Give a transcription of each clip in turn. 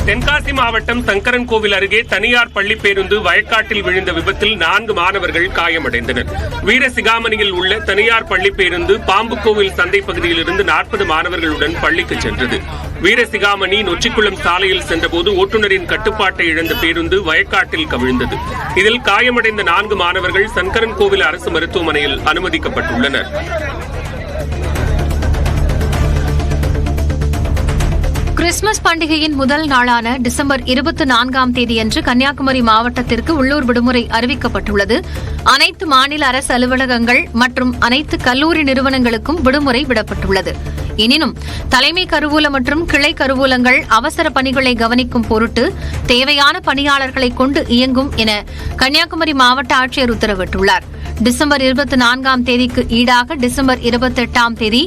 தென்காசி மாவட்டம் சங்கரன்கோவில் அருகே தனியார் பள்ளி பேருந்து வயக்காட்டில் விழுந்த விபத்தில் 4 மாணவர்கள் காயமடைந்தனர். வீரசிகாமணியில் உள்ள தனியார் பள்ளி பேருந்து பாம்புக்கோவில் சந்தை பகுதியிலிருந்து 40 மாணவர்களுடன் பள்ளிக்கு சென்றது. வீரசிகாமணி நொச்சிக்குளம் சாலையில் சென்றபோது ஓட்டுநரின் கட்டுப்பாட்டை இழந்த பேருந்து வயக்காட்டில் கவிழ்ந்தது. இதில் காயமடைந்த 4 மாணவர்கள் சங்கரன்கோவில் அரசு மருத்துவமனையில் அனுமதிக்கப்பட்டுள்ளனர். கிறிஸ்துமஸ் பண்டிகையின் முதல் நாளான டிசம்பர் 24ஆம் தேதியன்று கன்னியாகுமரி மாவட்டத்திற்கு உள்ளூர் விடுமுறை அறிவிக்கப்பட்டுள்ளது. அனைத்து மாநில அரசு அலுவலகங்கள் மற்றும் அனைத்து கல்லூரி நிறுவனங்களுக்கும் விடுமுறை விடப்பட்டுள்ளது. எனினும் தலைமை கருவூல மற்றும் கிளை கருவூலங்கள் அவசர பணிகளை கவனிக்கும் பொருட்டு தேவையான பணியாளர்களை கொண்டு இயங்கும் என கன்னியாகுமரி மாவட்ட ஆட்சியர் உத்தரவிட்டுள்ளார். டிசம்பர் 24ஆம் தேதிக்கு ஈடாக டிசம்பர் 28ஆம் தேதி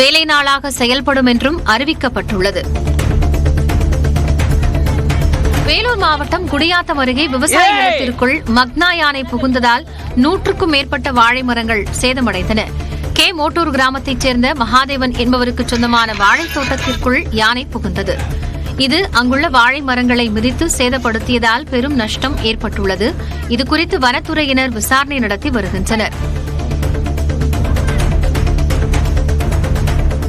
வேலை நாளாக செயல்படும் என்றும் அறிவிக்கப்பட்டுள்ளது. வேலூர் மாவட்டம் குடியாத்தம் அருகே விவசாய நிலத்திற்குள் மக்னா யானை புகுந்ததால் 100க்கும் மேற்பட்ட வாழை மரங்கள் சேதமடைந்தன. மோட்டூர் கிராமத்தைச் சேர்ந்த மகாதேவன் என்பவருக்கு சொந்தமான வாழைத் தோட்டத்திற்குள் யானை புகுந்தது. இது அங்குள்ள வாழை மரங்களை மிதித்து சேதப்படுத்தியதால் பெரும் நஷ்டம் ஏற்பட்டுள்ளது. இதுகுறித்து வனத்துறையினர் விசாரணை நடத்தி வருகின்றனர்.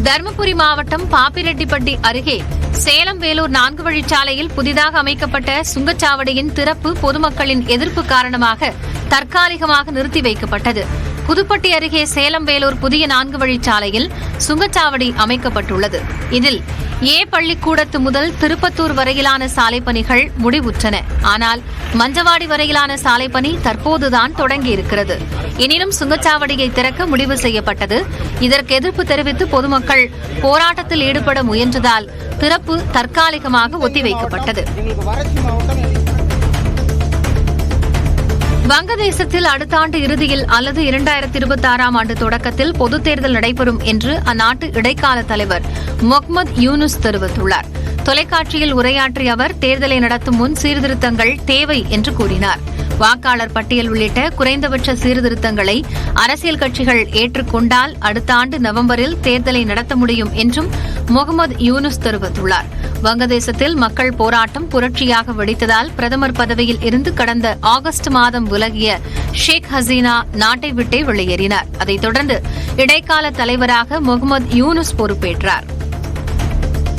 தருமபுரி மாவட்டம் பாப்பிரெட்டிப்பட்டி அருகே சேலம் வேலூர் 4 வழிச்சாலையில் புதிதாக அமைக்கப்பட்ட சுங்கச்சாவடியின் திறப்பு பொதுமக்களின் எதிர்ப்பு காரணமாக தற்காலிகமாக நிறுத்தி வைக்கப்பட்டது. புதுப்பட்டி அருகே சேலம் வேலூர் புதிய 4 வழிச்சாலையில் சுங்கச்சாவடி அமைக்கப்பட்டுள்ளது. இதில் பள்ளிக்கூடத்து முதல் திருப்பத்தூர் வரையிலான சாலை பணிகள் முடிவுற்றன. ஆனால் மஞ்சவாடி வரையிலான சாலை பணி தற்போதுதான் தொடங்கியிருக்கிறது. எனினும் சுங்கச்சாவடியை திறக்க முடிவு செய்யப்பட்டது. இதற்கு எதிர்ப்பு தெரிவித்து பொதுமக்கள் போராட்டத்தில் ஈடுபட முயன்றதால் திறப்பு தற்காலிகமாக ஒத்திவைக்கப்பட்டது. வங்கதேசத்தில் அடுத்த ஆண்டு இறுதியில் அல்லது 2026ஆம் ஆண்டு தொடக்கத்தில் பொதுத் தேர்தல் நடைபெறும் என்று அந்நாட்டு இடைக்கால தலைவர் முகமது யூனுஸ் தெரிவித்துள்ளார். தொலைக்காட்சியில் உரையாற்றிய அவர் தேர்தலை நடத்தும் முன் சீர்திருத்தங்கள் தேவை என்று கூறினார். வாக்காளர் பட்டியல் உள்ளிட்ட குறைந்தபட்ச சீர்திருத்தங்களை அரசியல் கட்சிகள் ஏற்றுக்கொண்டால் அடுத்த ஆண்டு நவம்பரில் தேர்தலை நடத்த முடியும் என்றும் முகமது யூனுஸ் தெரிவித்துள்ளார். வங்கதேசத்தில் மக்கள் போராட்டம் புரட்சியாக வெடித்ததால் பிரதமர் பதவியில் இருந்து கடந்த ஆகஸ்ட் மாதம் விலகிய ஷேக் ஹசீனா நாட்டை விட்டே வெளியேறினார். அதைத் தொடர்ந்து இடைக்கால தலைவராக முகமது யூனுஸ் பொறுப்பேற்றார்.